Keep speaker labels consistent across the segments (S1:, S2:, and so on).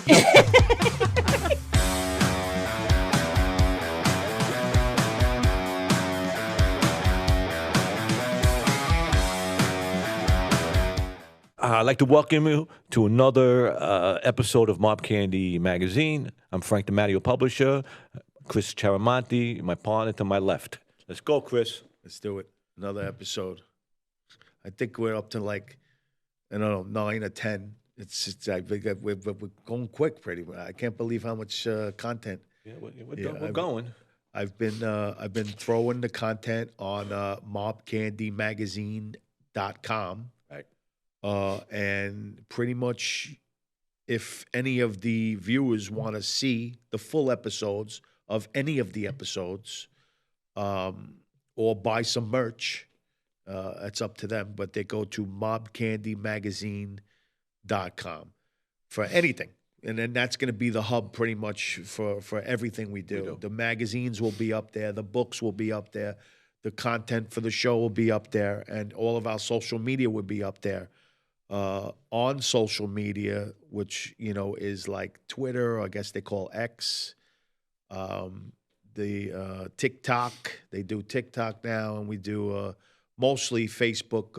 S1: I'd like to welcome you to another episode of Mob Candy Magazine. I'm Frank DiMatteo, publisher. Chris Charamonti, my partner to my left. Let's go, Chris.
S2: Let's do it. Another episode. I think we're up to like, I don't know, 9 or 10. It's I think we're going quick pretty much. I can't believe how much content.
S1: Yeah, we're going.
S2: I've been throwing the content on mobcandymagazine.com.
S1: Right.
S2: And pretty much if any of the viewers want to see the full episodes of any of the episodes, or buy some merch, it's up to them. But they go to mobcandymagazine.com for anything. And then that's going to be the hub pretty much for everything we do. The magazines will be up there. The books will be up there. The content for the show will be up there. And all of our social media will be up there. On social media, which, is like Twitter, or I guess they call X, the TikTok. They do TikTok now, and we do mostly Facebook.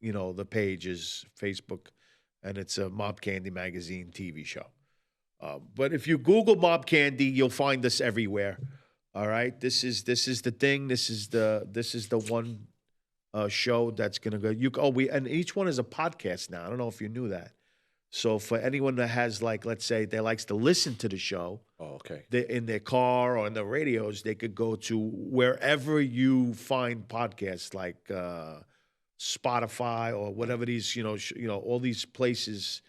S2: The page is Facebook, and it's a Mob Candy Magazine TV show. But if you Google Mob Candy, you'll find us everywhere. All right, this is the thing. This is the one show that's gonna go. And each one is a podcast now. I don't know if you knew that. So for anyone that has, like, let's say they likes to listen to the show, in their car or in their radios, they could go to wherever you find podcasts, like Spotify or whatever these, all these places,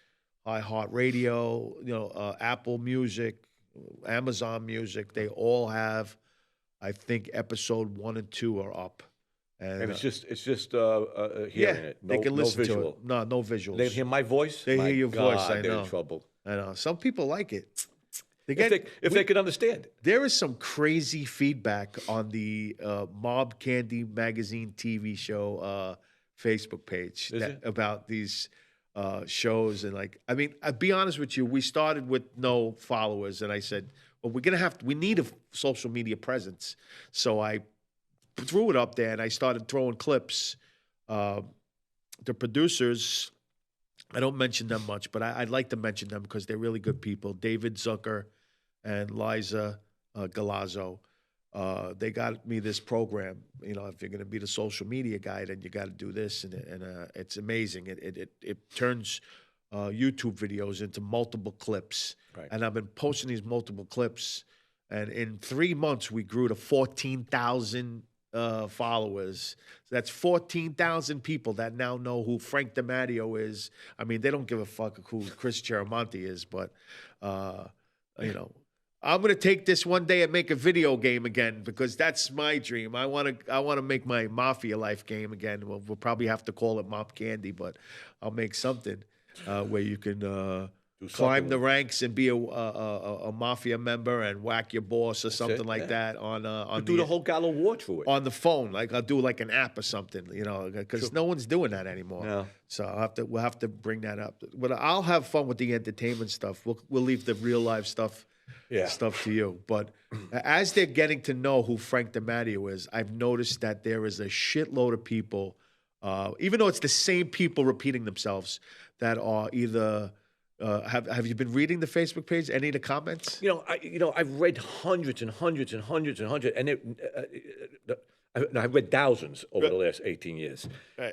S2: iHeartRadio, Apple Music, Amazon Music. They all have, I think, episode 1 and 2 are up.
S1: And it's just hearing it.
S2: They can listen
S1: no
S2: to it. No visuals.
S1: They hear my voice.
S2: They hear your voice. I
S1: they're
S2: know.
S1: in trouble.
S2: I know. Some people like it.
S1: If they could understand.
S2: There is some crazy feedback on the Mob Candy Magazine TV show Facebook page about these shows. And I'll be honest with you, we started with no followers, and I said, well, we need a social media presence. So I threw it up there, and I started throwing clips. The producers, I don't mention them much, but I'd like to mention them because they're really good people. David Zucker and Liza Galazzo. They got me this program. If you're going to be the social media guy, then you got to do this, and it's amazing. It turns YouTube videos into multiple clips,
S1: right.
S2: And I've been posting these multiple clips, and in 3 months we grew to 14,000 followers. So that's 14,000 people that now know who Frank DiMatteo is. I mean, they don't give a fuck who Chris Charamonti is, but I'm going to take this one day and make a video game again, because that's my dream. I want to make my Mafia Life game again. We'll probably have to call it Mob Candy, but I'll make something where you can climb the ranks and be a mafia member and whack your boss or something like that on
S1: do the whole Gallo War through it
S2: on the phone. Like, I'll do like an app or something, because no one's doing that anymore.
S1: No.
S2: So we'll have to bring that up. But I'll have fun with the entertainment stuff. We'll leave the real life stuff to you. But as they're getting to know who Frank DiMatteo is, I've noticed that there is a shitload of people, even though it's the same people repeating themselves, that are either. Have you been reading the Facebook page? Any of the comments?
S1: I've read hundreds and hundreds and hundreds and hundreds, and I've read thousands over the last 18 years.
S2: Right.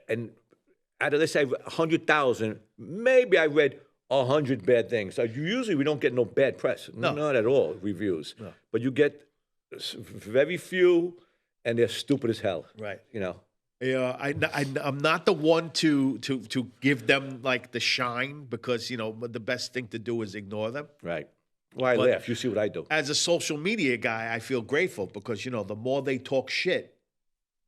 S1: And out of, let's say, 100,000, maybe I read 100 bad things. So usually we don't get no bad press, not at all, reviews.
S2: No.
S1: But you get very few, and they're stupid as hell.
S2: Right.
S1: Yeah,
S2: I'm not the one to give them like the shine, because the best thing to do is ignore them.
S1: Right. Well, I laugh. You see what I do.
S2: As a social media guy, I feel grateful because the more they talk shit,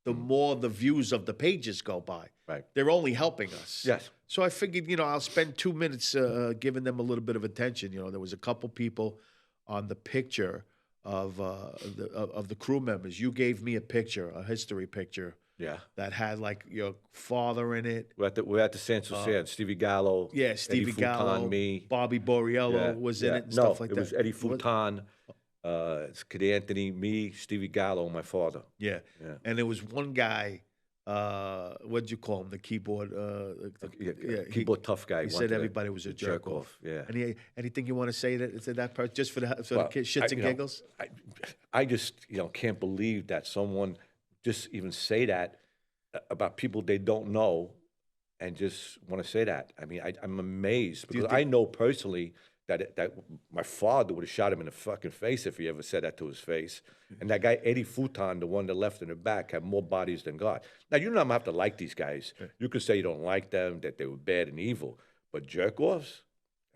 S2: the more the views of the pages go by.
S1: Right.
S2: They're only helping us.
S1: Yes.
S2: So I figured I'll spend 2 minutes giving them a little bit of attention. There was a couple people on the picture of the crew members. You gave me a picture, a history picture.
S1: Yeah.
S2: that had like your father in it.
S1: We're at the San Susan. Stevie Gallo.
S2: Yeah, Stevie
S1: Eddie Futon,
S2: Gallo,
S1: me.
S2: Bobby Borriello was in it and
S1: No,
S2: stuff like
S1: it
S2: that.
S1: was Eddie Futon, it's Kid Anthony, me, Stevie Gallo, and my father.
S2: Yeah.
S1: Yeah.
S2: And there was one guy, what'd you call him? The keyboard,
S1: Keyboard tough guy.
S2: he said everybody was a jerk off.
S1: Yeah.
S2: Anything you want to say to that person, just for the
S1: Well,
S2: kids, shits and giggles?
S1: I just can't believe that someone just even say that about people they don't know, and just want to say that. I mean, I'm amazed because I know personally that my father would have shot him in the fucking face if he ever said that to his face. And that guy Eddie Futon, the one that left in the back, had more bodies than God. Now you don't have to like these guys. You could say you don't like them, that they were bad and evil, but jerk offs.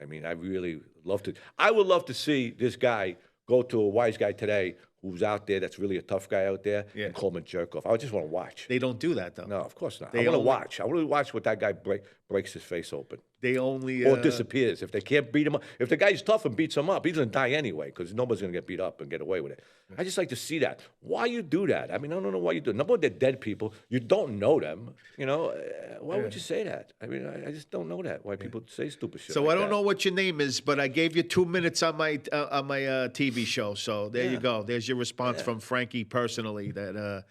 S1: I mean, I really love to. I would love to see this guy go to a wise guy today who's out there that's really a tough guy out there and call him a jerk off. I just want to watch.
S2: They don't do that though.
S1: No, of course not.
S2: They
S1: I want to
S2: only-
S1: watch. I want to watch what that guy breaks his face open
S2: They only
S1: or disappears. If they can't beat him up, if the guy's tough and beats him up, he's gonna die anyway because nobody's gonna get beat up and get away with it. I just like to see that. Why you do that? I mean, I don't know why you do it. Number one, they're dead people. You don't know them. Why would you say that? I mean, I just don't know that. Why people say stupid shit.
S2: So
S1: like
S2: I don't
S1: that.
S2: know what your name is, but I gave you 2 minutes on my TV show. So there you go. There's your response from Frankie personally that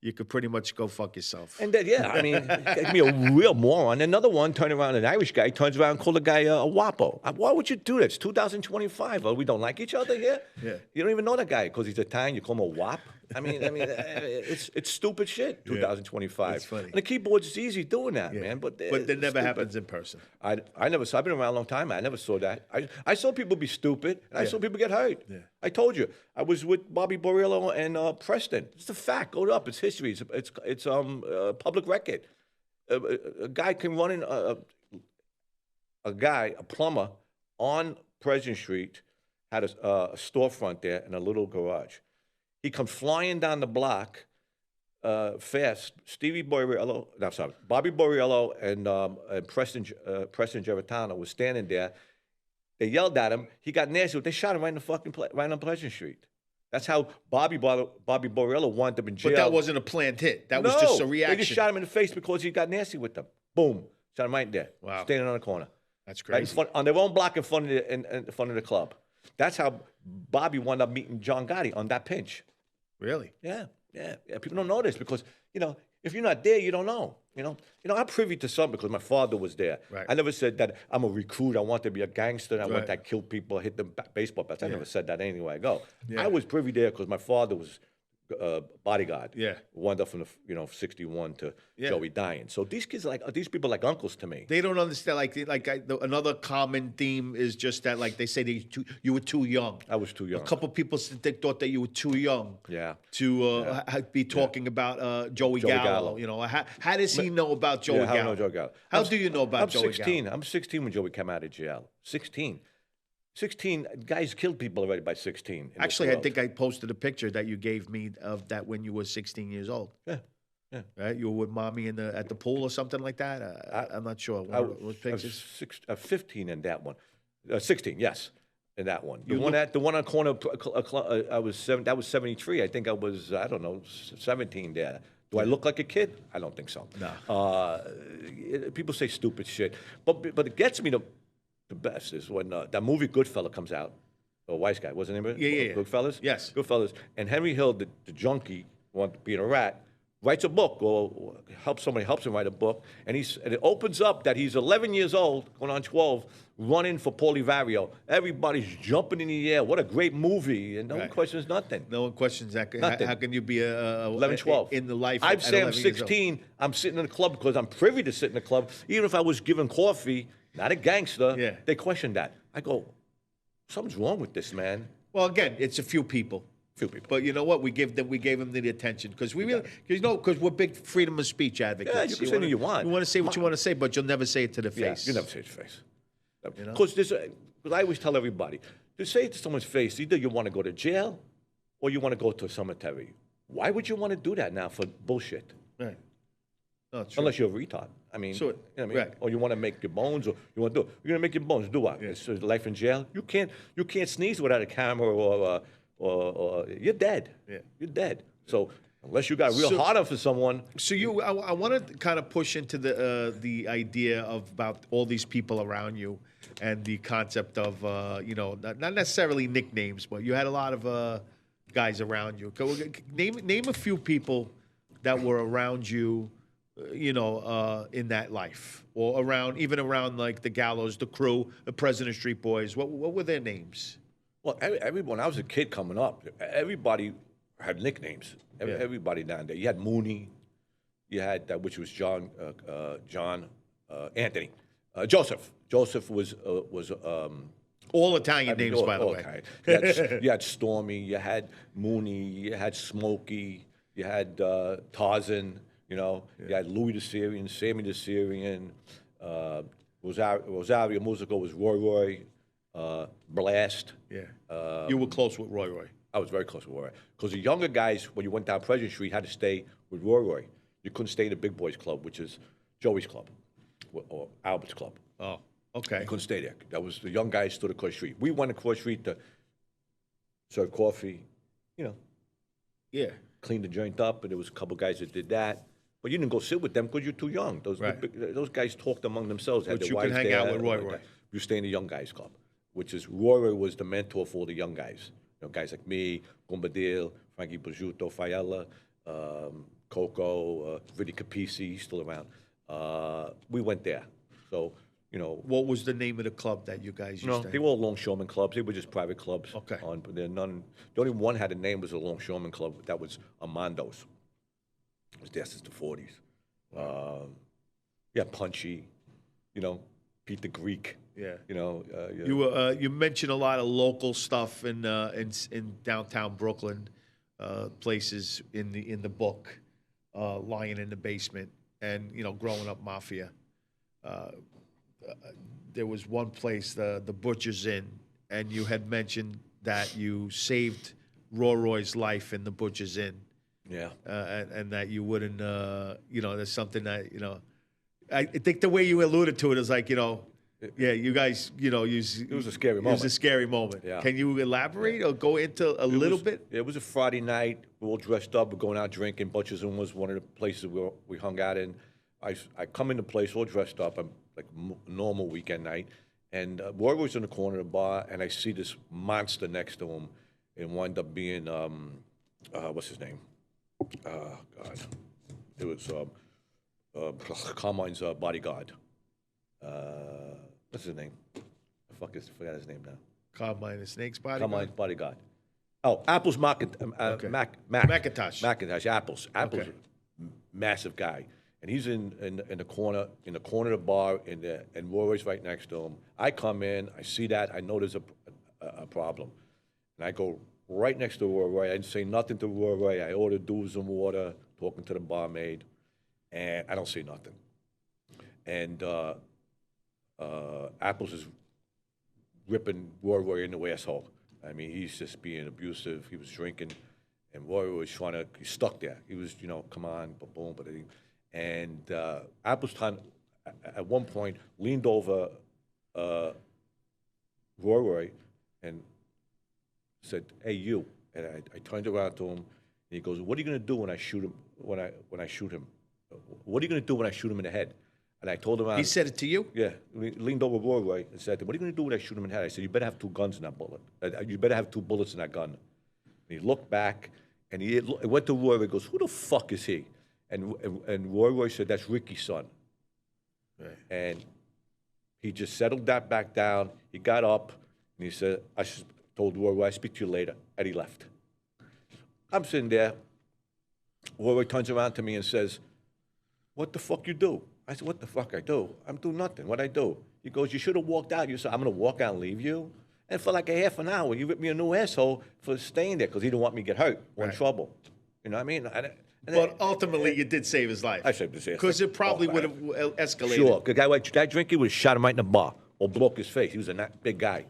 S2: you could pretty much go fuck yourself.
S1: And then, I mean, give me a real moron. Another one turned around, an Irish guy turns around and called the guy a wapo. Why would you do that? It's 2025. Oh, we don't like each other here?
S2: Yeah.
S1: You don't even know that guy because he's Italian. You call him a wop? I mean, it's stupid shit. 2025.
S2: It's funny.
S1: And the keyboard's is easy doing that, man. But
S2: that
S1: it's
S2: never
S1: stupid.
S2: happens in person.
S1: I never saw. I've been around a long time. I never saw that. I saw people be stupid, and I saw people get hurt. Yeah. I told you. I was with Bobby Borriello and Preston. It's a fact. Go up. It's history. It's public record. A guy can run in a plumber on President Street had a storefront there and a little garage. He comes flying down the block fast. Bobby Borriello and Preston Geritano was standing there. They yelled at him. He got nasty. They shot him right in the fucking right on Pleasant Street. That's how Bobby Borriello wound up in jail.
S2: But that wasn't a planned hit. That was just a reaction.
S1: They just shot him in the face because he got nasty with them. Boom. Shot him right there.
S2: Wow.
S1: Standing on the corner.
S2: That's
S1: Right in
S2: crazy.
S1: front, on their own block in front of the club. That's how Bobby wound up meeting John Gotti on that pinch.
S2: Really?
S1: Yeah. People don't know this because, if you're not there, you don't know. I'm privy to something because my father was there.
S2: Right.
S1: I never said that I'm a recruit. I want to be a gangster. I want
S2: Right.
S1: to kill people, hit them baseball bats. I never said that anywhere I go.
S2: Yeah.
S1: I was privy there because my father was bodyguard.
S2: Yeah.
S1: Wound up from the 61 to Joey dying. So these kids these people are like uncles to me.
S2: They don't understand. Another common theme is just that, like they say, you were too young.
S1: I was too young.
S2: A couple people thought that you were too young.
S1: Yeah.
S2: To be talking about Joey Gallo.
S1: Gallo.
S2: How does he know about Joey
S1: How do I
S2: Gallo?
S1: know Joey Gallo?
S2: How do you know about Joey
S1: 16.
S2: Gallo?
S1: I'm 16 when Joey came out of jail. 16. 16 guys killed people already by 16. in this
S2: Actually, I
S1: world.
S2: think I posted a picture that you gave me of that when you were 16 years old.
S1: Yeah.
S2: Right? You were with mommy at the pool or something like that? I'm not sure.
S1: I
S2: What
S1: was
S2: pictures?
S1: 15 in that one. 16, yes, in that one. The one on corner. I was 7. That was 73. I think I was 17 there. Do I look like a kid? I don't think so.
S2: No.
S1: People say stupid shit, but it gets me the best is when that movie Goodfellas comes out. A wise guy, wasn't it?
S2: Yeah.
S1: Goodfellas.
S2: Yes.
S1: Goodfellas. And Henry Hill, the junkie, being a rat, writes a book or somebody helps him write a book, and it opens up that he's 11 years old, going on 12, running for Paulie Vario. Everybody's jumping in the air. What a great movie, and no one questions nothing.
S2: No one questions that.
S1: Nothing.
S2: How can you be
S1: 11, 12.
S2: in the life?
S1: I'd
S2: at
S1: say I'm
S2: 11 years old?
S1: 16. I'm sitting in the club because I'm privy to sit in the club. Even if I was given coffee, not a gangster,
S2: Yeah.
S1: they question that. I go, something's wrong with this man.
S2: Well, again, it's a few people.
S1: Few people.
S2: But you know what? We gave them the attention because because we're big freedom of speech advocates.
S1: Yeah, you can say what you want.
S2: You want to say what you want to say, but you'll never say it to the face.
S1: You never say it to face. Because I always tell everybody, to say it to someone's face, either you want to go to jail or you want to go to a cemetery. Why would you want to do that now for bullshit?
S2: Right. No, it's true.
S1: Unless you're a retard. I mean,
S2: Sure.
S1: you know what I mean?
S2: Right.
S1: Or you want to make your bones, or you want to do. You're gonna make your bones. Do what? It's life in jail. You can't sneeze without a camera, or you're dead.
S2: Yeah.
S1: You're dead. So Unless you got real hard on for someone.
S2: So I want to kind of push into the idea of about all these people around you, and the concept of not necessarily nicknames, but you had a lot of guys around you. Name a few people that were around you, in that life, or even around like the Gallows, the Crew, the President Street Boys. What were their names?
S1: Well, when I was a kid coming up, everybody had nicknames. Everybody down there. You had Mooney. You had which was John Anthony, Joseph. Joseph was
S2: all Italian names, by the way.
S1: You had Stormy. You had Mooney. You had Smokey. You had Tarzan. You had Louis the Syrian, Sammy the Syrian. Rosario Musico was Roy. Blast.
S2: Yeah. You were close with Roy.
S1: I was very close with Roy. Because the younger guys, when you went down President Street, had to stay with Roy. You couldn't stay in the Big Boys Club, which is Joey's club or Albert's club.
S2: Oh, okay.
S1: You couldn't stay there. That was the young guys stood across the street. We went across the street to serve coffee,
S2: Yeah.
S1: clean the joint up, and there was a couple guys that did that. But you didn't go sit with them because you're too young. Those guys talked among themselves.
S2: But you could hang out with Roy.
S1: You stay in the young guys club, which is Roy was the mentor for the young guys. Guys like me, Bombadil, Frankie Bajuto, Fayella, Coco, Vinny Capisi, he's still around. We went there. So,
S2: What was the name of the club that you guys used to?
S1: They were all longshoreman clubs. They were just private clubs.
S2: Okay.
S1: But the only one had a name was a longshoreman club. That was Armando's. It was there since the 40s. Punchy, Pete the Greek.
S2: Yeah.
S1: You
S2: mentioned a lot of local stuff in downtown Brooklyn, places in the book, Lying in the Basement, and Growing Up Mafia. There was one place, the Butcher's Inn, and you had mentioned that you saved Roy's life in the Butcher's Inn.
S1: Yeah.
S2: And that you wouldn't, there's something that, I think the way you alluded to it is like, you guys, it
S1: was a scary moment.
S2: It was a scary moment.
S1: Yeah.
S2: Can you elaborate or go into a little bit?
S1: It was a Friday night. We're all dressed up. We're going out drinking. Butcher's Inn was one of the places we hung out in. I come in the place all dressed up. I'm like a normal weekend night. And Roy was in the corner of the bar, and I see this monster next to him. It wound up being, what's his name? God. It was Carmine's bodyguard. What's his name? I forgot his name now.
S2: Carmine the Snake's bodyguard?
S1: Carmine's bodyguard. Oh, Apple's
S2: Okay.
S1: McIntosh.
S2: McIntosh.
S1: Apple's
S2: Okay.
S1: a massive guy. And he's in the corner of the bar, and Roy's right next to him. I come in, I see that, I know there's a problem. And I go right next to Roy. I didn't say nothing to Roy. I ordered dudes and water, talking to the barmaid, and I don't see nothing. And Apples is ripping Roy in the asshole. I mean, he's just being abusive. He was drinking, and Roy was he's stuck there. He was, come on, boom, boom. And Apples at one point leaned over Roy and said, "Hey, you." And I turned around to him, and he goes, "What are you going to do when I shoot him? When I shoot him? What are you going to do when I shoot him in the head?" And I told him,
S2: He said it to you?
S1: Yeah, he leaned over Roy and said, "What are you going to do when I shoot him in the head?" I said, "You better have 2 guns in that bullet. You better have 2 bullets in that gun." And he looked back, and he went to Roy. He goes, "Who the fuck is he?" And Roy said, "That's Ricky's son."
S2: Right.
S1: And he just settled that back down. He got up, and he said, "I told Roy, I'll speak to you later." And he left. I'm sitting there. Roy turns around to me and says, "What the fuck you do?" I said, "What the fuck I do? I'm doing nothing. What I do?" He goes, "You should have walked out." You said, "I'm going to walk out and leave you?" And for like a half an hour, you ripped me a new asshole for staying there because he didn't want me to get hurt or in trouble. You know what I mean?
S2: But ultimately, you did save his life.
S1: I saved his ass.
S2: Because it probably would have escalated.
S1: Sure. The guy like that drinking would have shot him right in the bar or broke his face. He was a big guy.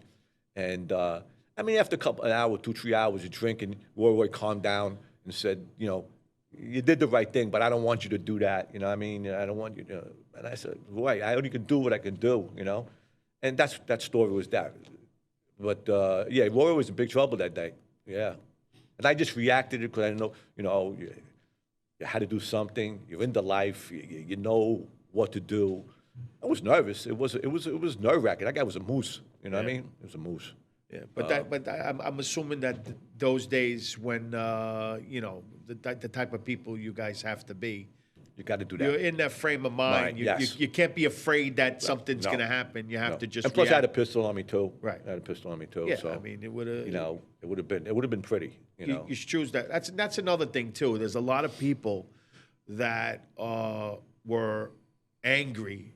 S1: And, after an hour, 2, 3 hours of drinking, Roy calmed down and said, "You did the right thing, but I don't want you to do that. You know what I mean? I don't want you to." And I said, "Roy, I only can do what I can do, And that story was that. But, Roy was in big trouble that day. Yeah. And I just reacted because I didn't know, you had to do something. You're into life. You know what to do. I was nervous. It was nerve-wracking. That guy was a moose. You know what I mean? It was a moose.
S2: Yeah, but I'm assuming that those days when you know the type of people you guys have to be,
S1: You got to do that.
S2: you're in that frame of mind.
S1: Yes.
S2: You can't be afraid that something's
S1: No.
S2: going to happen. You have
S1: No.
S2: to just.
S1: And plus, I had a
S2: react.
S1: pistol on me too.
S2: Right.
S1: I had a pistol on me too.
S2: Yeah,
S1: So
S2: I mean, it would have.
S1: you know, it would have been pretty. You know.
S2: You choose that. That's another thing too. There's a lot of people that were angry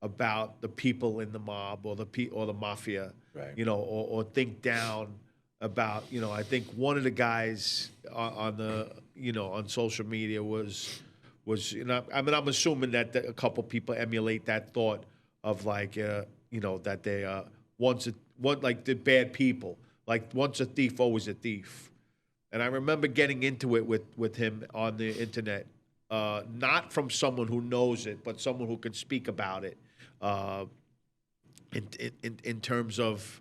S2: about the people in the mob or the mafia,
S1: Right.
S2: you know, or think down about, you know. I think one of the guys on the, you know, on social media was, you know, I mean, I'm assuming that a couple people emulate that thought of like, you know, that they like the bad people, like once a thief, always a thief. And I remember getting into it with him on the internet, not from someone who knows it, but someone who can speak about it, in terms of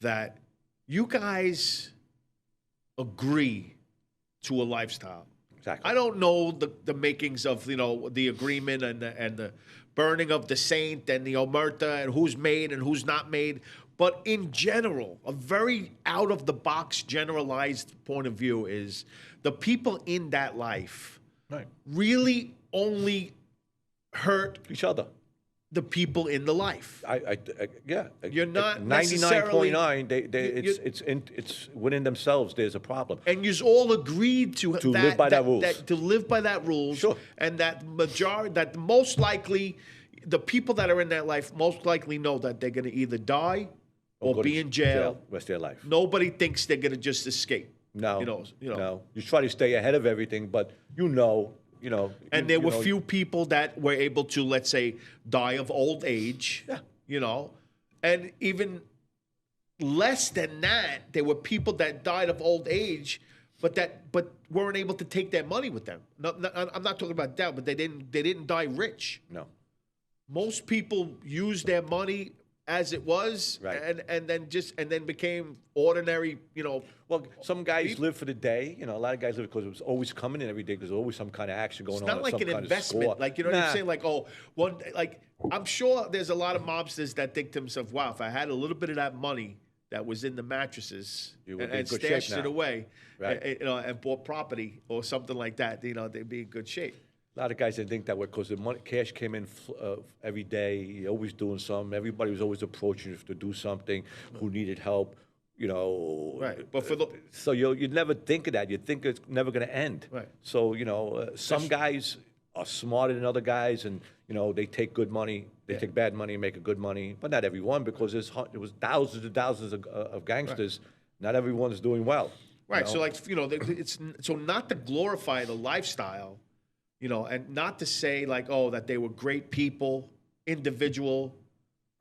S2: that you guys agree to a lifestyle.
S1: Exactly.
S2: I don't know the makings of, you know, the agreement and the burning of the saint and the omerta and who's made and who's not made. But in general, a very out of the box generalized point of view is the people in that life
S1: Right.
S2: really only hurt
S1: Each other.
S2: the people in the life.
S1: Yeah.
S2: You're not
S1: 99.9.
S2: you-
S1: It's within themselves. There's a problem.
S2: And you all agreed to
S1: live by that rules.
S2: to live by that rules.
S1: Sure.
S2: And that most likely, the people that are in that life most likely know that they're going to either die or
S1: Go to
S2: be in jail.
S1: rest of their life.
S2: Nobody thinks they're going to just escape.
S1: No.
S2: You know.
S1: No. You try to stay ahead of everything, but you know.
S2: And there were few people that were able to, let's say, die of old age.
S1: Yeah.
S2: You know, and even less than that, there were people that died of old age, but weren't able to take their money with them. I'm not talking about that, but they didn't die rich.
S1: No.
S2: Most people used their money as it was,
S1: Right.
S2: and then became ordinary. You know,
S1: Well, some guys live for the day. You know, a lot of guys live because it was always coming in every day. There's always some kind of action going
S2: it's
S1: on.
S2: not like
S1: some
S2: an
S1: kind of
S2: investment.
S1: score.
S2: Like, you know what I'm
S1: Nah.
S2: saying? Like, oh, one, like, I'm sure there's a lot of mobsters that think to themselves, wow, if I had a little bit of that money that was in the mattresses
S1: You would
S2: and,
S1: be in
S2: and
S1: good shape
S2: stashed it
S1: now.
S2: away,
S1: Right.
S2: you know, and bought property or something like that, you know, they'd be in good shape.
S1: A lot of guys didn't think that way because the money, cash came in every day. You're always doing something. Everybody was always approaching you to do something. Who needed help? You know.
S2: Right. But for the
S1: So you'd never think of that. You'd think it's never going to end.
S2: Right.
S1: So some guys are smarter than other guys, and they take good money. They take bad money and make a good money, but not everyone, because there was thousands and thousands of gangsters. Not everyone's doing well.
S2: Right.
S1: know?
S2: So, like, it's so not to glorify the lifestyle, and not to say like, oh, that they were great people, individual,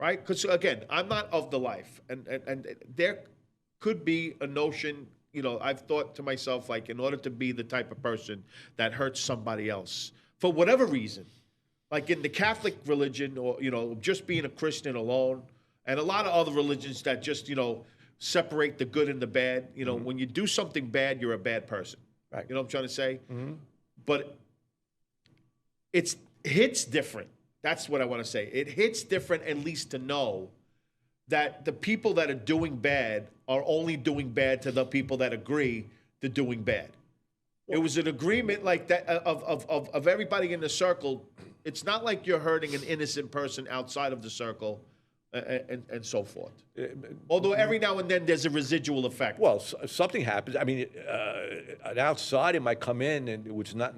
S2: right? Because again, I'm not of the life, and there could be a notion. I've thought to myself, like, in order to be the type of person that hurts somebody else for whatever reason, like in the Catholic religion, or just being a Christian alone, and a lot of other religions that just separate the good and the bad. When you do something bad, you're a bad person.
S1: Right.
S2: You know what I'm trying to say?
S1: Mm-hmm.
S2: But it hits different. That's what I want to say. It hits different, at least to know that the people that are doing bad are only doing bad to the people that agree to doing bad. It was an agreement like that of everybody in the circle. It's not like you're hurting an innocent person outside of the circle, and so forth. Although every now and then there's a residual effect.
S1: Well, something happens. I mean, an outsider might come in which not,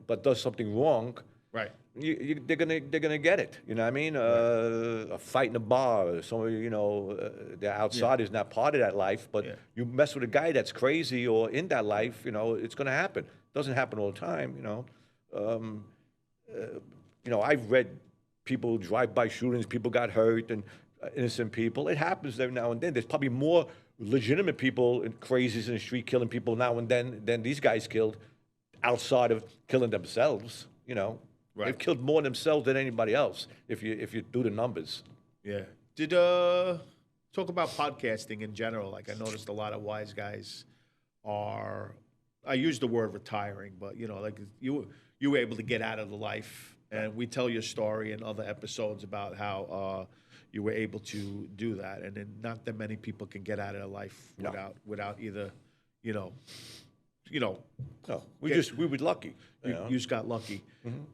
S1: but does something wrong.
S2: Right.
S1: They're gonna get it. You know what I mean? A fight in a bar, or somebody, the outside is not part of that life. But you mess with a guy that's crazy or in that life, it's gonna happen. Doesn't happen all the time. I've read people drive-by shootings, people got hurt, and innocent people. It happens every now and then. There's probably more legitimate people and crazies in the street killing people now and then than these guys killed, outside of killing themselves.
S2: Right.
S1: They've killed more themselves than anybody else if you do the numbers.
S2: Yeah. Did talk about podcasting in general. Like, I noticed a lot of wise guys are I use the word retiring, but you know, like you were able to get out of the life, and we tell your story in other episodes about how you were able to do that, and then not that many people can get out of their life
S1: No.
S2: without either, you know, you know,
S1: No, we were lucky.
S2: you, you just got lucky,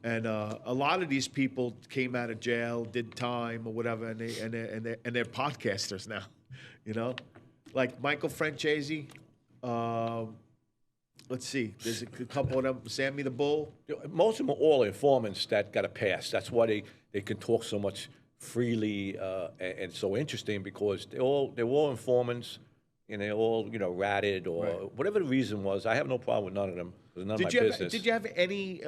S2: and a lot of these people came out of jail, did time or whatever, and they're podcasters now, you know, like Michael Francesi. Let's see, there's a couple of them. Sammy the Bull.
S1: Most of them are all informants that got a pass. That's why they can talk so much freely and so interesting, because they're all informants, and they're all ratted or whatever the reason was. I have no problem with none of them. It's none of my business.
S2: Did you have any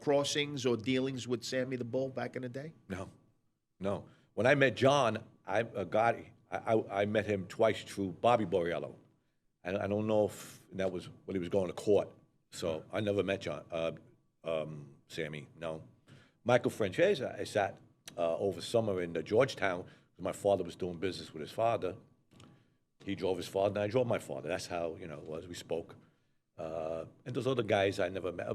S2: crossings or dealings with Sammy the Bull back in the day?
S1: No. When I met John, I met him twice through Bobby Borriello. I don't know if that was when he was going to court. So I never met John, Sammy, no. Michael Francesi, I sat over summer in Georgetown. My father was doing business with his father. He drove his father, and I drove my father. That's how, it was. We spoke. And those other guys I never met.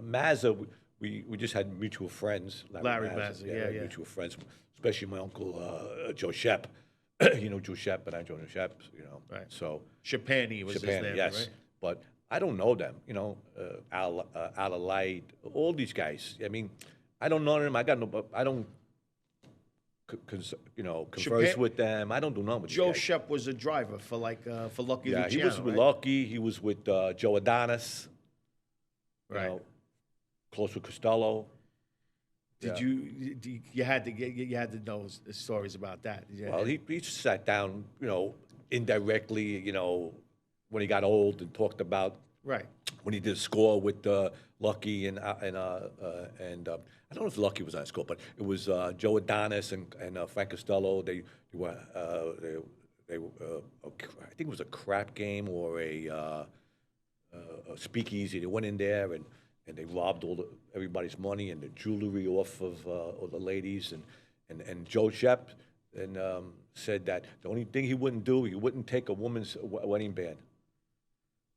S1: Mazza, we just had mutual friends.
S2: Larry Mazza, yeah.
S1: Mutual friends, especially my uncle Joe Shep. Joe Shep, and I Joe Shep,
S2: Right.
S1: So
S2: Shapani was his name,
S1: yes.
S2: right?
S1: But I don't know them, Al Light, all these guys. I mean, I don't know them. I don't, converse with them. I don't do nothing with
S2: Joe
S1: these guys.
S2: Shep was a driver for Lucky Luciano.
S1: Yeah, he was with
S2: right?
S1: Lucky. He was with Joe Adonis.
S2: Right.
S1: Close with Costello.
S2: Did you had to know the stories about that?
S1: Well, he sat down, indirectly, when he got old, and talked about
S2: right
S1: when he did a score with Lucky and I don't know if Lucky was on the score, but it was Joe Adonis and Frank Costello. They were I think it was a crap game or a speakeasy. They went in there and they robbed everybody's money and the jewelry off of all the ladies. And Joe Shep said that the only thing he wouldn't do, he wouldn't take a woman's wedding band.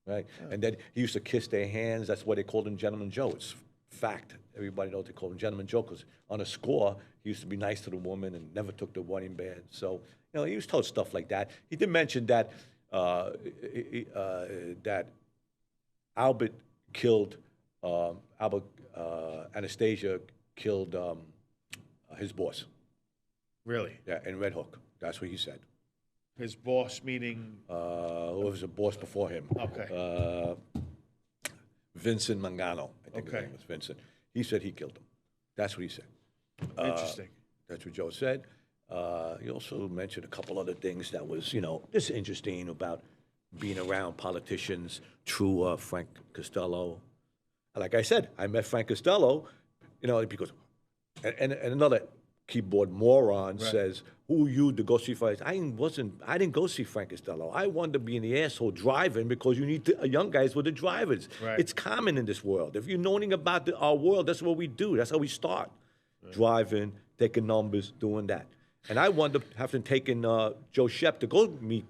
S1: Right? Oh. And then he used to kiss their hands. That's why they called him Gentleman Joe. It's fact. Everybody knows they called him Gentleman Joe because on a score, he used to be nice to the woman and never took the wedding band. So, he was told stuff like that. He did mention that that Albert killed Anastasia killed his boss.
S2: Really?
S1: Yeah, in Red Hook. That's what he said.
S2: His boss meaning?
S1: Who was a boss before him?
S2: Okay.
S1: Vincent Mangano, I think his name was Vincent. He said he killed him. That's what he said.
S2: Interesting.
S1: That's what Joe said. He also mentioned a couple other things that was, just interesting about being around politicians through Frank Costello. Like I said, I met Frank Costello, because, and another keyboard moron says, "Who are you to go see Frank?" I didn't go see Frank Costello. I wanted to be in the asshole driving because you need young guys with the drivers.
S2: Right.
S1: It's common in this world. If you know anything about our world, that's what we do. That's how we start. Right. Driving, taking numbers, doing that. And I wound up having taken Joe Shep to go meet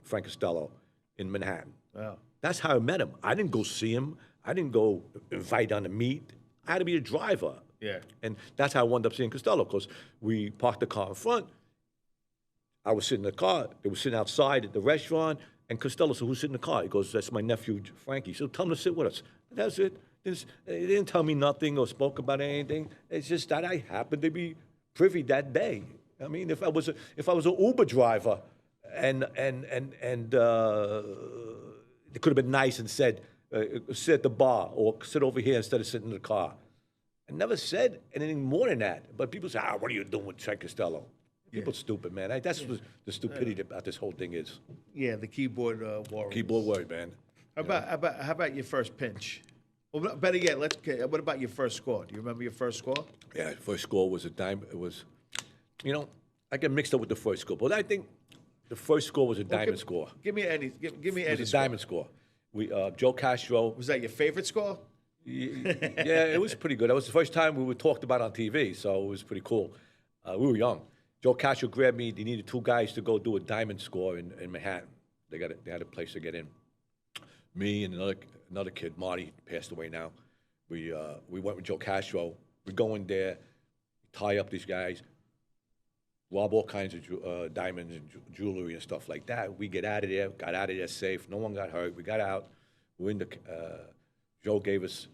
S1: Frank Costello in Manhattan.
S2: Wow.
S1: That's how I met him. I didn't go see him. I didn't go invite on to meet. I had to be a driver.
S2: Yeah.
S1: And that's how I wound up seeing Costello, because we parked the car in front. I was sitting in the car. They were sitting outside at the restaurant. And Costello said, "Who's sitting in the car?" He goes, "That's my nephew, Frankie." So tell him to sit with us. That's it. They didn't tell me nothing or spoke about anything. It's just that I happened to be privy that day. I mean, if I was an Uber driver, and it could have been nice and said, sit at the bar or sit over here instead of sitting in the car. I never said anything more than that. But people say, "What are you doing with Frank Costello?" People stupid, man. That's what the stupidity about this whole thing is.
S2: Yeah, the keyboard warrior.
S1: Keyboard warrior, man.
S2: How about your first pinch? Well, better yet, what about your first score? Do you remember your first score?
S1: Yeah, first score was a dime. It was, I get mixed up with the first score, but I think the first score was a diamond score.
S2: Give me any. Give me any.
S1: It was a diamond score. We Joe Castro.
S2: Was that your favorite score?
S1: Yeah, it was pretty good. That was the first time we were talked about on TV, so it was pretty cool. We were young. Joe Castro grabbed me. They needed two guys to go do a diamond score in Manhattan. They had a place to get in. me and another kid, Marty, passed away now. We went with Joe Castro. We go in there, tie up these guys, rob all kinds of diamonds and jewelry and stuff like that. We get out of there, got out of there safe. No one got hurt. We got out. We're in the. Joe gave us.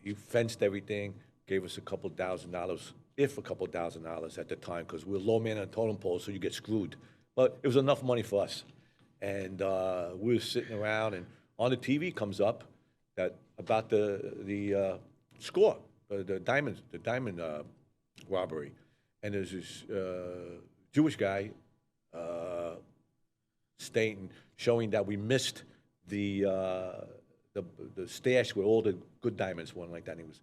S1: He fenced everything. Gave us a couple $1,000, if a couple $1,000 at the time, because we were low man on a totem pole, so you get screwed. But it was enough money for us. And we were sitting around, and on the TV comes up that about the score, the diamond robbery, and there's this Jewish guy, Staten, showing that we missed the stash where all the good diamonds were, like that. And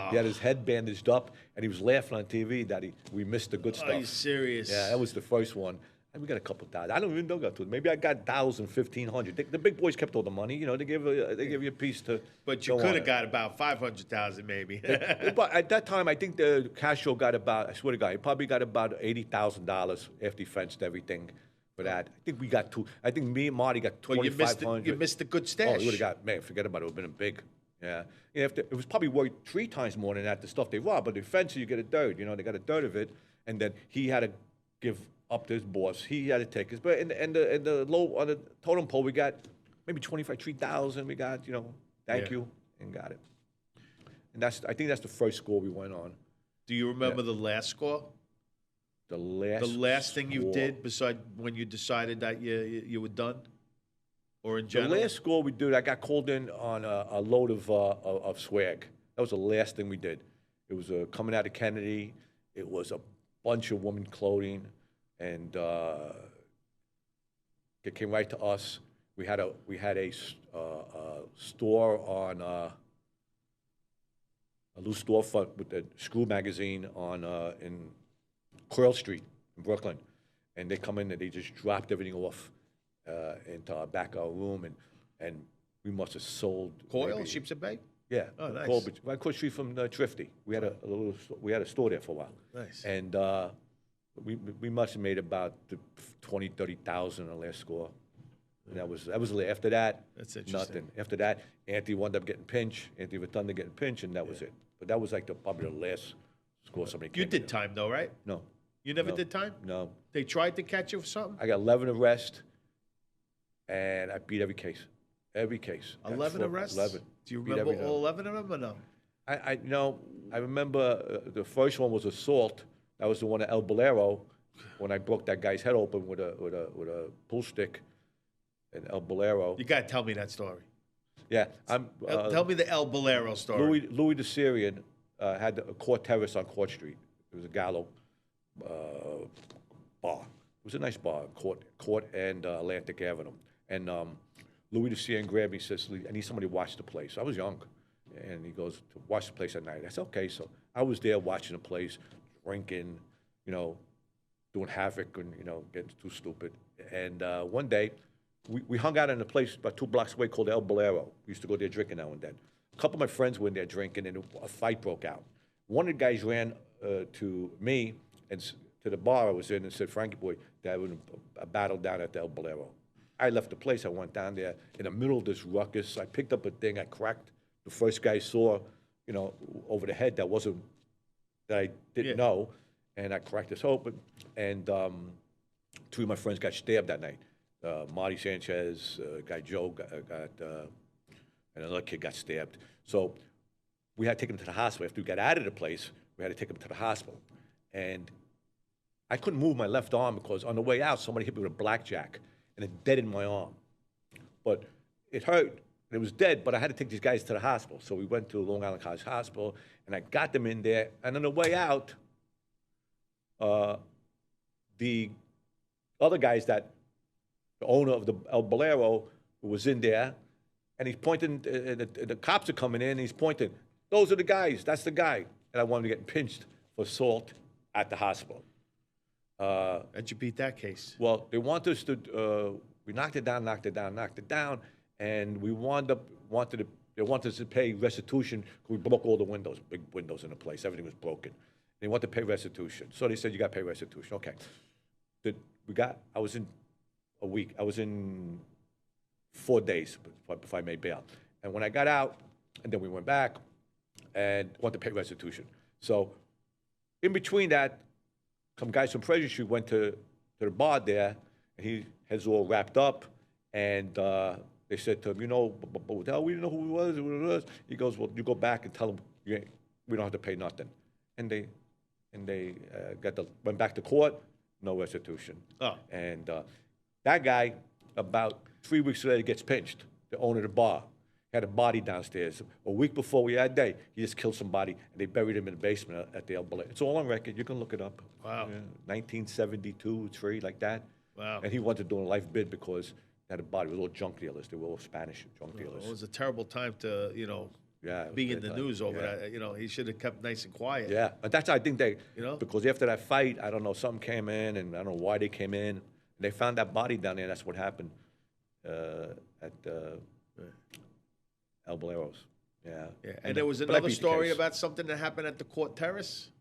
S1: he had his head bandaged up, and he was laughing on TV that we missed the good stuff.
S2: Are you serious?
S1: Yeah, that was the first one. And we got a couple $1,000. I don't even know got to it. Maybe I got 1,000, 1,500. The big boys kept all the money. You know, they give you a piece to.
S2: But you could have got about 500,000, maybe.
S1: But at that time, I think the Castro got about. I swear to God, he probably got about $80,000 after he fenced everything for that. I think we got two. I think me and Marty got 2,500.
S2: You missed the good stash.
S1: Oh, you would have got, man, forget about it. It would have been a big. Yeah. It was probably worth 3 times more than that, the stuff they robbed. But the fence, you get a third. You know, they got a third of it. And then he had to give up to his boss. He had to take his. But in the low, on the totem pole, we got maybe 3,000. We got, thank you, and got it. And I think that's the first score we went on.
S2: Do you remember the last score?
S1: The last
S2: thing you did beside when you decided that you were done? Or in general?
S1: The last score we did, I got called in on a load of swag. That was the last thing we did. It was coming out of Kennedy. It was a bunch of women clothing, and it came right to us. We had a store on a loose storefront with the Screw magazine on in Coral Street in Brooklyn, and they come in and they just dropped everything off into our back of our room, and we must have sold.
S2: Coil, Sheepshead Bay?
S1: Yeah.
S2: Oh, nice.
S1: Right across the street from Thrifty. We had we had a store there for a while.
S2: Nice.
S1: And we must have made about 20, 30,000 on the last score. And that was after that.
S2: That's interesting.
S1: Nothing. After that, Anthony wound up getting pinched. Anthony Rotunda getting pinched, and that was it. But that was like probably the last score somebody came
S2: You did time though, right?
S1: No.
S2: You never did time?
S1: No.
S2: They tried to catch you for something?
S1: I got 11 arrests, and I beat every case. Every case.
S2: 11 arrests?
S1: 11.
S2: Do you remember all 11 of them or no?
S1: I remember the first one was assault. That was the one at El Bolero when I broke that guy's head open with a pool stick in El Bolero.
S2: You got to tell me that story.
S1: Yeah.
S2: Tell me the El Bolero story.
S1: Louis the Syrian had a Court Terrace on Court Street. It was a Gallo bar. It was a nice bar, Court and Atlantic Avenue. And Louis the Syrian grabbed me and says, I need somebody to watch the place. I was young. And he goes, to watch the place at night. I said, okay. So I was there watching the place, drinking, doing havoc and, getting too stupid. And one day, we hung out in a place about 2 blocks away called El Bolero. We used to go there drinking now and then. A couple of my friends were in there drinking, and a fight broke out. One of the guys ran to me and to the bar I was in and said, Frankie boy, there was a battle down at the El Bolero. I left the place. I went down there in the middle of this ruckus. I picked up a thing. I cracked the first guy saw, over the head that I didn't know, and I cracked this open. And 2 of my friends got stabbed that night. Marty Sanchez, guy Joe got and another kid got stabbed. So we had to take him to the hospital. After we got out of the place, we had to take him to the hospital. And I couldn't move my left arm because on the way out, somebody hit me with a blackjack, and it deadened my arm. But it hurt. It was dead, but I had to take these guys to the hospital. So we went to Long Island College Hospital, and I got them in there. And on the way out, the other guys the owner of the El Bolero was in there, and he's pointing, the cops are coming in, and he's pointing, those are the guys, that's the guy. And I wanted to get pinched for assault at the hospital.
S2: How'd you beat that case?
S1: Well, they want us to, we knocked it down, and we they wanted us to pay restitution because we broke all the windows, big windows in the place. Everything was broken. They wanted to pay restitution. So they said, you got to pay restitution. Okay. I was in a week. I was in 4 days before I made bail. And when I got out, and then we went back and wanted to pay restitution. So in between that, some guys from Fraser Street went to the bar there, and he has all wrapped up, and they said to him, you know, we didn't know who he was. He goes, well, you go back and tell him we don't have to pay nothing. And they went back to court, no restitution.
S2: Oh.
S1: And that guy, about 3 weeks later, gets pinched, the owner of the bar. Had a body downstairs. A week before we had that day, he just killed somebody, and they buried him in the basement at the El Ballet. It's all on record. You can look it up.
S2: Wow.
S1: 1972, 3, like that.
S2: Wow.
S1: And he wanted to do a life bid because they had a body. It was all junk dealers. They were all Spanish junk dealers.
S2: It was a terrible time to,
S1: Yeah, it was
S2: be in
S1: bad
S2: the
S1: time.
S2: news over
S1: Yeah.
S2: that. He should have kept nice and quiet.
S1: Yeah, but that's, I think they,
S2: You know?
S1: because after that fight, I don't know, something came in, and I don't know why they came in. They found that body down there, and that's what happened at El Boleros. Yeah.
S2: Yeah. And there was
S1: but I
S2: another
S1: beat the
S2: story
S1: case.
S2: about something that happened at the Court Terrace.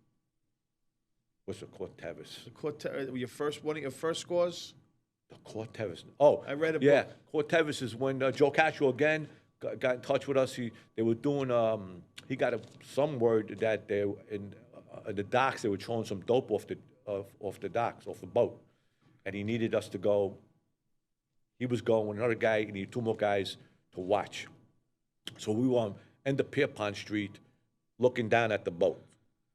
S1: What's the Cortez?
S2: The Court Terrace, one of your first scores.
S1: The Cortez. Oh,
S2: I read a
S1: yeah.
S2: book.
S1: Cortez is when Joe Castro again got in touch with us. They were doing. He got some word that they in the docks they were throwing some dope off the docks, off the boat, and he needed us to go. He was going with another guy. He needed 2 more guys to watch. So we were on end of Pierpont Street, looking down at the boat.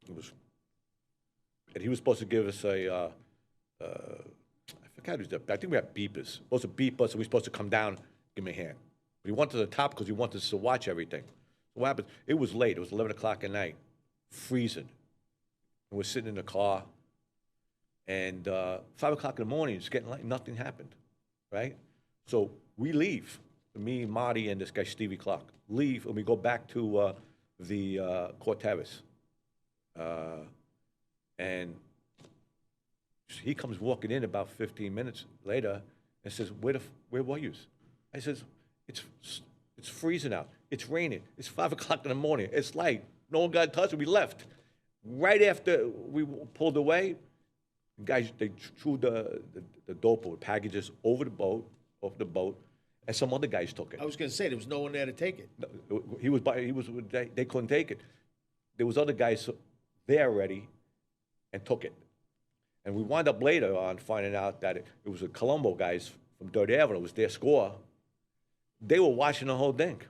S1: And he was supposed to give us a. I forgot who's I think we had beepers. Supposed to beep us, and we were supposed to come down, give me a hand. But he went to the top because he wanted us to watch everything. So what happened? It was late. It was 11 o'clock at night, freezing. And we're sitting in the car, and 5 o'clock in the morning, it's getting light. Nothing happened, right? So we leave. Me, Marty, and this guy Stevie Clark leave, and we go back to the Court Terrace. And he comes walking in about 15 minutes later and says, where were you? I says, it's freezing out. It's raining. It's 5 o'clock in the morning. It's light. No one got in touch, and we left. Right after we pulled away, guys, they threw the dope or packages over the boat, off the boat, and some other guys took it.
S2: I was going to say there was no one there to take it.
S1: They couldn't take it. There was other guys there already and took it. And we wound up later on finding out that it was the Colombo guys from Dirty Avenue. It was their score. They were watching the whole thing.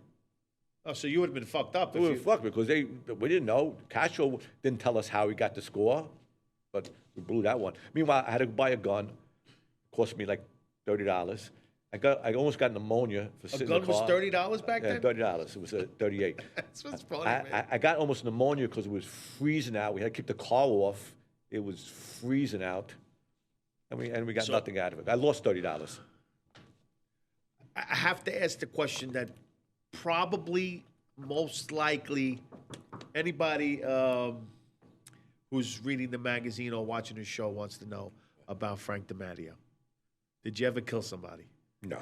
S2: Oh, so you would have been fucked up.
S1: We were fucked because we didn't know. Castro didn't tell us how he got the score, but we blew that one. Meanwhile, I had to buy a gun. It cost me like $30. I almost got pneumonia for sitting in the car.
S2: A gun was $30 back
S1: Yeah,
S2: then?
S1: $30. It was $38.
S2: That's what's funny, man.
S1: I got almost pneumonia because it was freezing out. We had to keep the car off. It was freezing out, and we got nothing out of it. I lost $30.
S2: I have to ask the question that probably, most likely, anybody who's reading the magazine or watching the show wants to know about Frank DiMatteo. Did you ever kill somebody?
S1: No.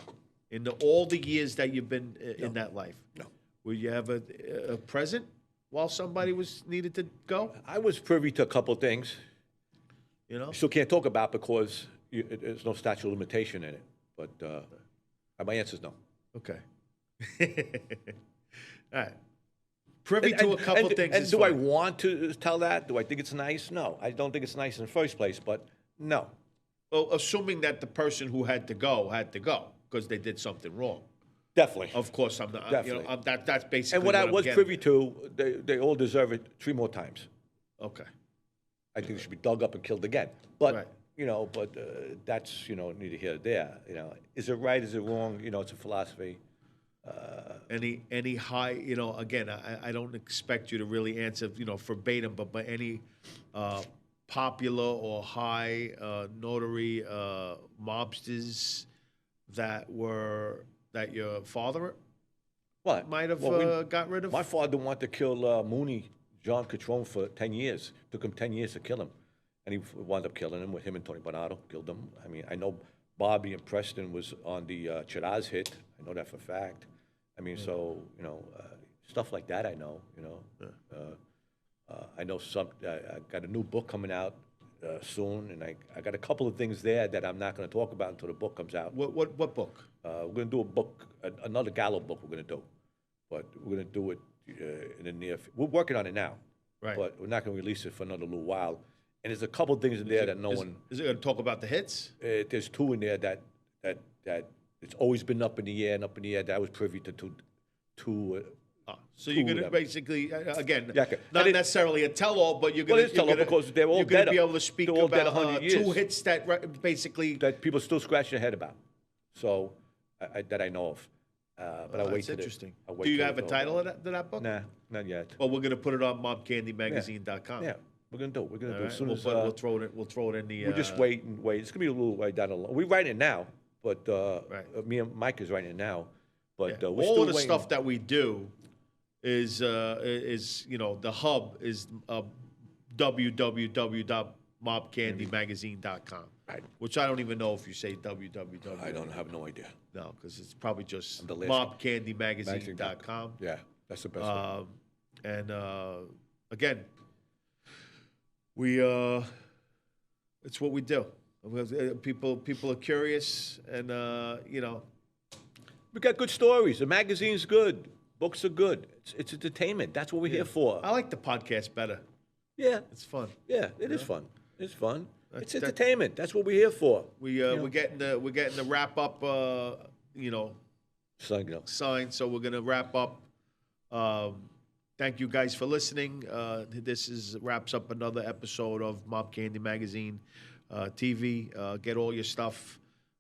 S2: In all the years that you've been in that life?
S1: No.
S2: Were you ever present while somebody was needed to go?
S1: I was privy to a couple of things.
S2: You know?
S1: Still can't talk about because there's no statute of limitation in it. But my answer is no.
S2: Okay. All right. Privy to a couple things.
S1: And
S2: is
S1: do I
S2: fine.
S1: want to tell that? Do I think it's nice? No. I don't think it's nice in the first place, but no.
S2: Well, assuming that the person who had to go because they did something wrong.
S1: Definitely.
S2: Of course, I'm not.
S1: Definitely.
S2: That's basically.
S1: And what I
S2: I'm
S1: was
S2: getting
S1: privy
S2: at.
S1: to, they all deserve it 3 more times.
S2: Okay.
S1: I think they should be dug up and killed again. But
S2: Right.
S1: that's neither here nor there. Is it right? Is it wrong? It's a philosophy.
S2: Any high, again, I don't expect you to really answer, verbatim, but any popular or high notary mobsters that your father
S1: What?
S2: might have got rid of?
S1: My father wanted to kill Mooney, John Catrone, for 10 years. Took him 10 years to kill him. And he wound up killing him with him and Tony Bernardo, killed him. I mean, I know Bobby and Preston was on the Chiraz hit. I know that for a fact. I mean, so, stuff like that I know, I know I got a new book coming out soon, and I got a couple of things there that I'm not going to talk about until the book comes out.
S2: What book?
S1: We're going to do a book, another Gallo book we're going to do, but we're going to do it in the we're working on it now,
S2: Right.
S1: but we're not going to release it for another little while. And there's a couple of things in there that no one.
S2: Is it going to talk about the hits?
S1: There's two in there that it's always been up in the air and up in the air. That I was privy to two.
S2: So you're going to
S1: them.
S2: basically, again,
S1: Yeah, okay.
S2: not
S1: And
S2: necessarily a tell-all, but you're
S1: Well,
S2: going
S1: it's tell-all because they're all
S2: you're going
S1: dead.
S2: to be able to speak
S1: They're all dead
S2: about
S1: 100
S2: two
S1: years.
S2: hits that basically.
S1: That people still scratch their head about. So that I know of. But I'll wait.
S2: That's
S1: till
S2: interesting.
S1: I'll wait
S2: Do you
S1: till
S2: have a
S1: it's
S2: title
S1: over.
S2: of that book?
S1: Nah, not yet.
S2: Well, we're going to put it on mobcandymagazine.com.
S1: Yeah, we're gonna do it. We're gonna do it
S2: All
S1: as
S2: right,
S1: soon as
S2: we'll throw it. We'll throw it in the.
S1: we'll just wait and wait. It's gonna be a little way down the line. We're writing it now, but
S2: Right.
S1: me and Mike is writing it now. But
S2: Yeah.
S1: we're
S2: All
S1: still
S2: of the
S1: waiting.
S2: stuff that we do is the hub is www.mobcandymagazine.com.
S1: Right.
S2: Which I don't even know if you say www.
S1: I don't have no idea.
S2: No, because it's probably just
S1: The last-
S2: mobcandymagazine.com.
S1: Yeah, that's the best one.
S2: And again, we it's what we do. People are curious, and
S1: We got good stories. The magazine's good. Books are good. It's entertainment. That's what we're here for.
S2: I like the podcast better.
S1: Yeah,
S2: It's fun.
S1: yeah, it is fun. It's fun. It's
S2: that-
S1: entertainment. That's what we're here for.
S2: We're getting the wrap up. Sign. So we're gonna wrap up. Thank you guys for listening. This wraps up another episode of Mob Candy Magazine TV. Get all your stuff,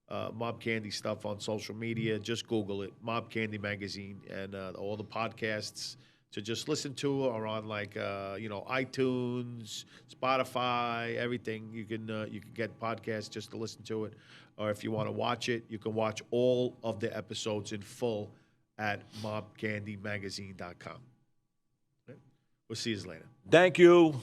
S2: Mob Candy stuff on social media. Just Google it, Mob Candy Magazine, and all the podcasts to just listen to are on iTunes, Spotify, everything. You can get podcasts just to listen to it, or if you want to watch it, you can watch all of the episodes in full at mobcandymagazine.com. We'll see you later.
S1: Thank you.